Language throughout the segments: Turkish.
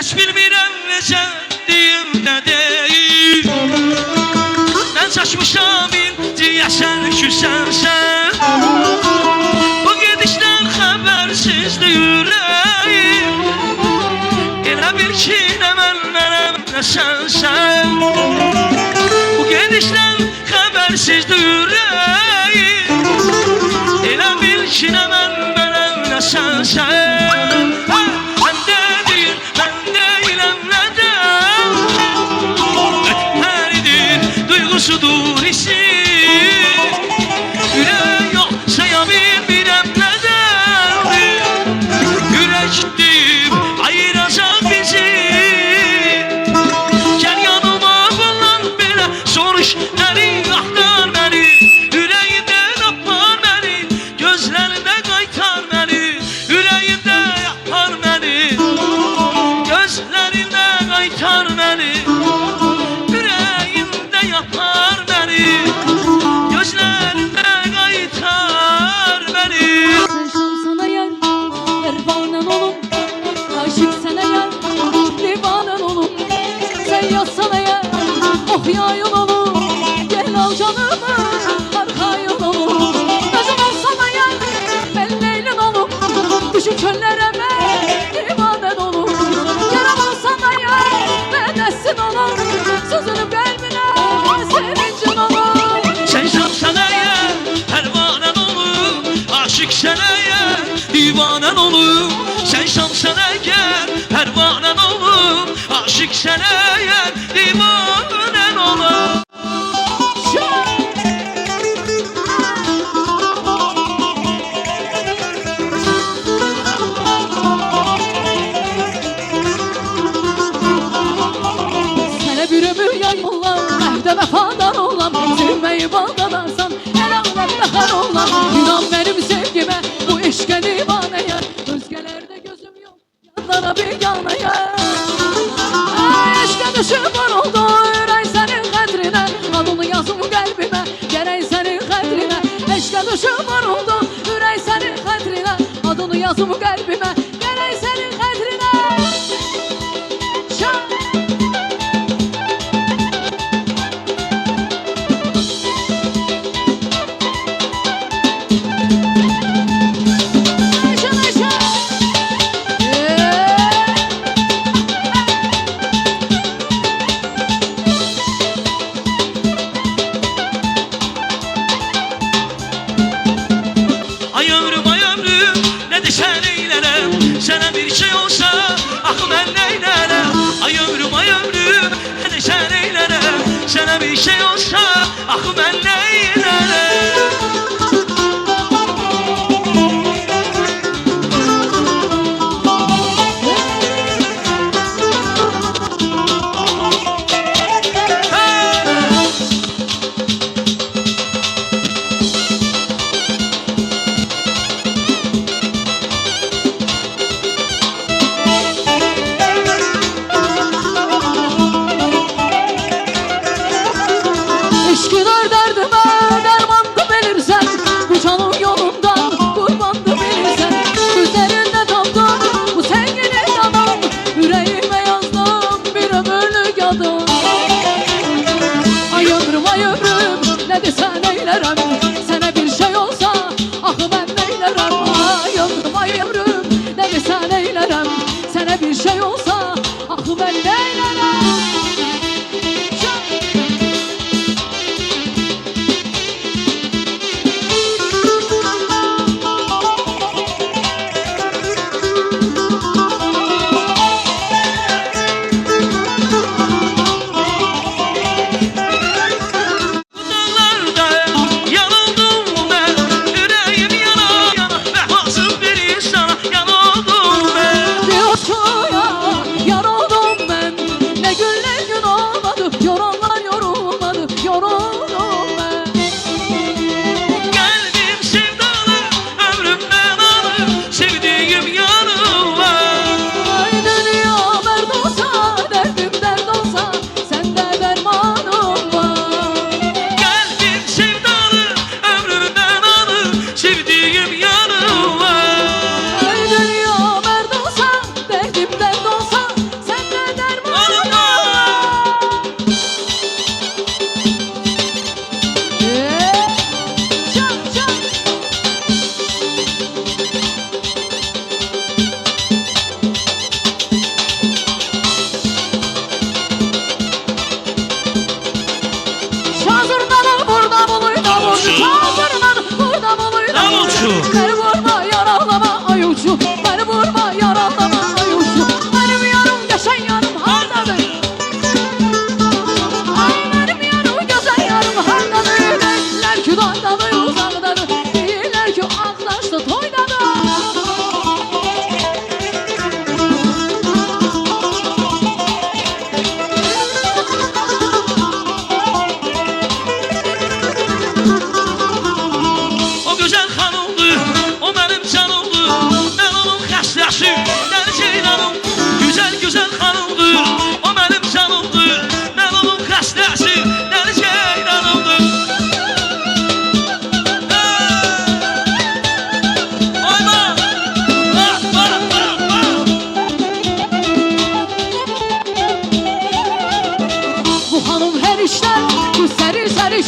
Heç bilmirəm necə deyim nə deyim. Mən çaşmışam inciyəsən küsənsən. Bu gedişdən xəbərsizdir ürəyim. Elə bil ki nə mənəm nə sənsən. Bu gedişdən xəbərsizdir ürəyim. Elə bil ki nə mənəm nə sənsən. Sudur hissi Yürek yok sayabilmirəm nədendir. Yürek deyib ayıracaq bizi. Gəl yanıma bundan belə soruş məni, axtar məni. Ürəyimdən apar məni, gözlərində qaytar məni. Ürəyimdə yapar məni, gözlərində qaytar məni. Yapar beni, gözlerinde kaytar beni. Sevsem sana yar, pervanen olum. Aşık sana yar, divanen olum. Sen yazsana yar, oh yayın olum. Gel al canımı, arka yol olum. Gözüm olsana yar, ben leylin olum. Düşün çöllere ben, divanen olum. Yaram olsana yar, ben esin olum. Sözünü kalbine Seneye divanen olur. Sen şamsan eğer pervanen olur. Aşık seneye divanen olur. Sana bir ömür yayınlar, mehde vefadan olam. Sevmeyi bağlanarsan el alem behar olam. İnan benim sevgime, bu eşke divaneye. Özgelerde gözüm yok, yanlara bir yanaya. Eşke düşman oldu, ürey senin kadrine. Adını yazım kalbime, gerek senin kadrine. Eşke düşman oldu, ürey senin kadrine. Adını yazım kalbime, gerek senin kadrine. Ay ömrüm ne desen eylerem. Sana bir şey olsa akıl ben neylerem. Ay ömrüm ne desen eylerem. Sana bir şey olsa akıl ben neylerem. Eşkınar derdim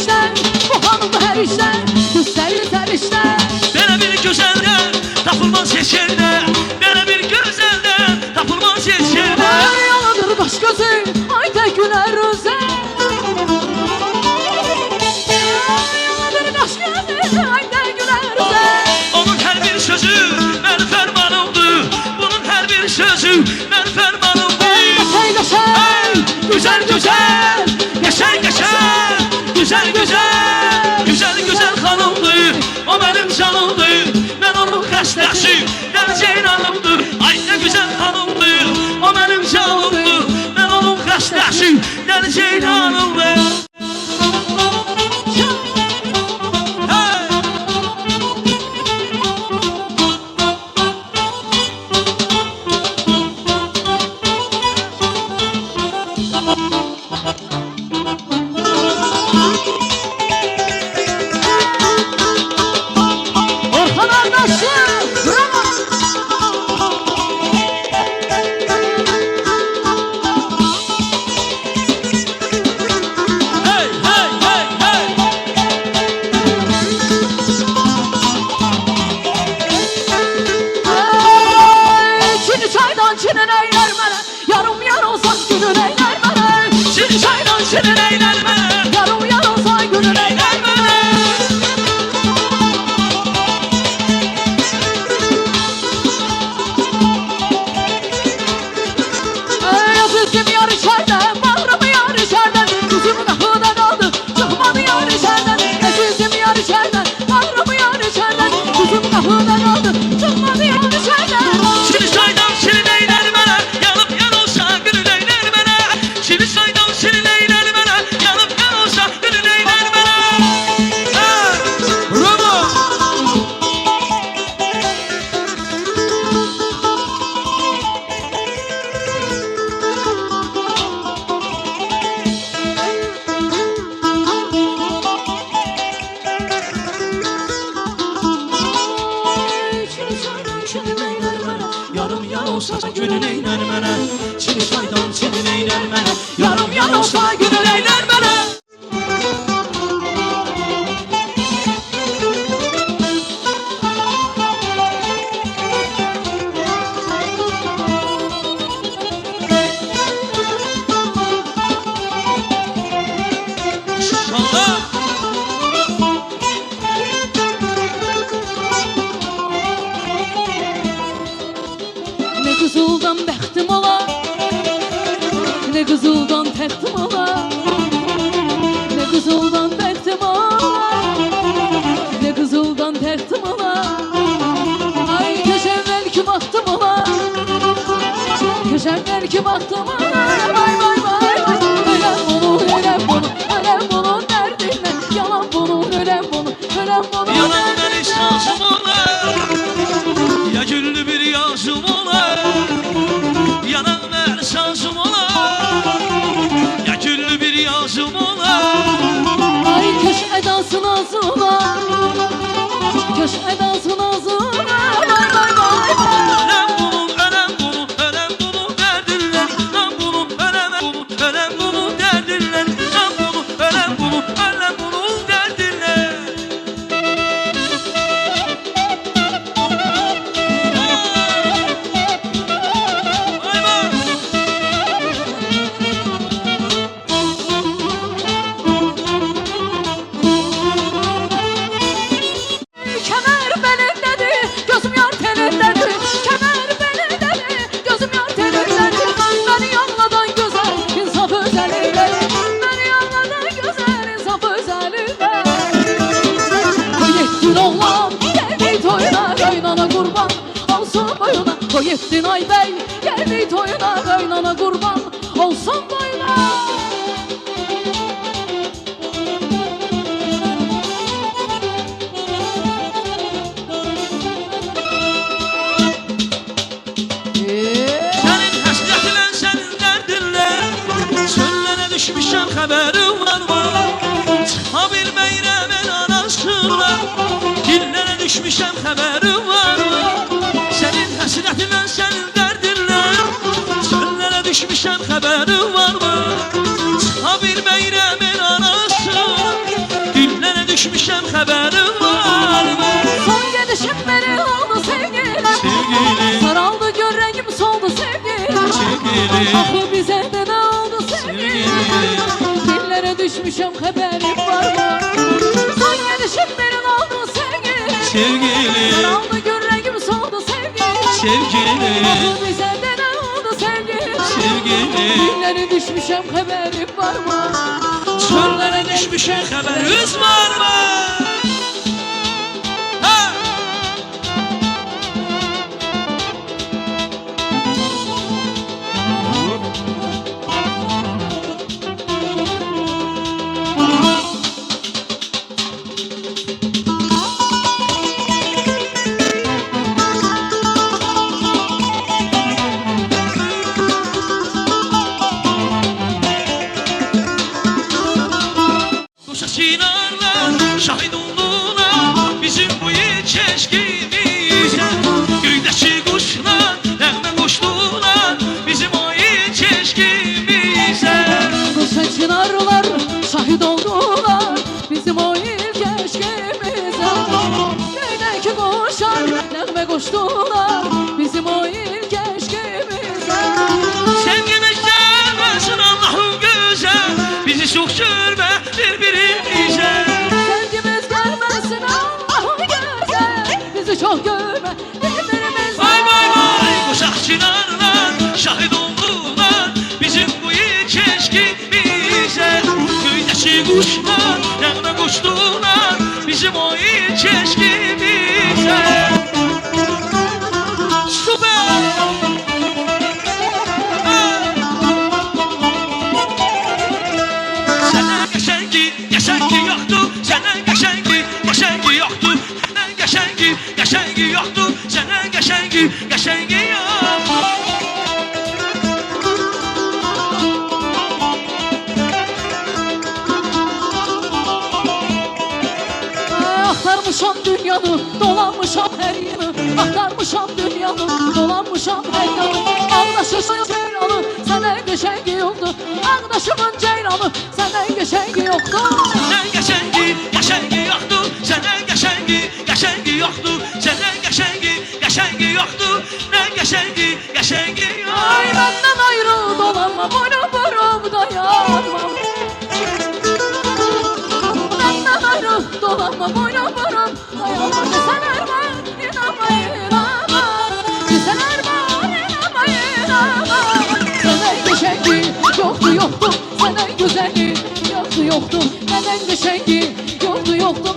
işler, bu hanım her işler, güzellik her işler. Belə bir gözəldən tapılmaz heç yerdə, belə bir gözəldən tapılmaz heç yerdə. Yalanır baş gözü, ayda güler öze. Yalanır baş gözü, ayda güler öze. Onun hər bir sözü mənim fərmanımdır, bunun hər bir sözü mənim fərmanımdır. Yaşay yaşay, Güzel güzel, yaşay yaşay, güzel güzel, güzel güzel hanımdır, o benim canımdır, ben onun xəstəsi, deli ceylanımdır. Ay ne güzel hanımdır, o benim canımdır, ben onun xəstəsi, deli ceylanımdır. Hey! Orhan Ardaşlı, bravo. Hey hey hey hey! Çini çaydan çinin eyler bana, yarım yar olsa günün eyler bana. Şimdi çaydan senin eyler beni, Yarım yar olsa günün eyler eyler bana. beni. Bizim yar içeriden, bağrımı yar içeriden, kızım kapıdan aldı, çıkmadı yar içeriden. Bizim yar içeriden, bağrımı yar içeriden, kızım kapıdan aldı, çıkmadı yar içeriden. Şimdi çaydan senin eyler beni, yanıp yanılsa gönül eyler beni. Şimdi çaydan senin eyler beni, yanıp yanılsa gönül eyler beni. Hey! Bravo! Çini çaydan çinin eyler bana, Yarım yan olsa gönül eyler beni. Şimdi çaydan senin eyler beni, yarım yan olsa günün eyler bana. İnşallah. Ne kızıldan bəxtim ola, ne kızıldan təxtim ola, ne kızıldan bəxtim ola, ne kızıldan təxtim ola. Ay köşəvvel ki baxtım ola, köşəvvel ki baxtım ola. Vay vay vay vay, öləm bunu, öləm bunu, öləm bunun dərdindən, yalan bunun, öləm bunu, öləm bunun. Yalan ben iştahım olar, ya güllü bir yazım olar. Yanan ben sazım olar, ya güllü bir yazım olar. Ay köş edası nazına, köş edası nazına. Vay vay vay vay. Ölem bunu, ölem bunu derdinler. Ben bunu, ölem bunu, ölem bunu derdinler. Ben bunu, ölem bunu, ölem bunu derdinler. Vay vay. Kemer belindedir, gözüm yar telindedir. Kemer belindedir, gözüm yar telindedir. Beni yanmadan güzel, insaf özelinde. Beni yanmadan güzel, insaf özelinde. Koyettin oğlan, geldi toyuna, kaynana kurban olsun boyuna. Koyettin ay bey, geldi toyuna, kaynana kurban olsun boyuna. Senin həsrətinlə, sənin dərdinlə Çöllərə düşmüşəm, xəbərim var mı? Çıxa bilməyirəm el anasına Dillərə düşmüşəm, xəbərim var mı? Sənin həsrətinlə, sənin dərdinlə Çöllərə düşmüşəm, xəbərim var mı? Çıxa bilməyirəm el anasına haberin var mı? Son gelişim beni oldu sevgilim. Sevgilim, Saraldı görrengim soldu sevgilim. sevgilim, Aklı bize de ne oldu sevgilim. Dillere düşmüşüm haberim var mı? Son gelişim beni oldu sevgilim. sevgilim, Saraldı görrengim soldu sevgilim. sevgilim, Aklı bize de ne oldu sevgilim. sevgilim. Dillere düşmüşüm haberim var mı? Çöllere düşmüşüm haberiniz var mı? Ha! Kuşa çiğnarlar, şahit oldular bizim bu çeşkimize. Göydeki kuşlar, nerede koştular bizim o çeşkimize. Kuşa çınarlar şahit oldular bizim o ilk eşkimize. Göydeki kuşlar nağme koştular bizim o ilk eşkimize. Sevgimiz gelmesin Allah'ın güzel, bizi çok görme birbirimize. Sevgimiz gelmesin Allah'ın güzel, bizi çok görme birbirimize. Vay vay vay, kuşak çınarlar, şahit oldular bizim bu çeşkimize. Göydeki kuşlar, nerede koştular bizim o çeşkimize. Süper! Senden geçenki yoktu, senden geçenki yoktu, senden geçenki yoktu, senden geçenki yoktu. Aktarmışam dünyanı, dolanmışam her yanı. Aktarmışam dünyanı, dolanmışam her yanı. Ağdaşımın ceyranı, senden geçenki yoktu. Ağdaşımın ceyranı, senden geçenki yoktu. Senden geçenki yoktu, senden geçenki yoktu, senden geçenki yoktu, senden geçenki Ay yoktu. benden ayrı dolanma, boynum burum dayanmam. Benden ayrı dolanma, boynum burum dayanmam. Deseler var, inanmayın ama. Deseler var, inanmayın ama. Senden geçenki yoktu, senden güzelliği yoktu. Senden geçenki yoktu.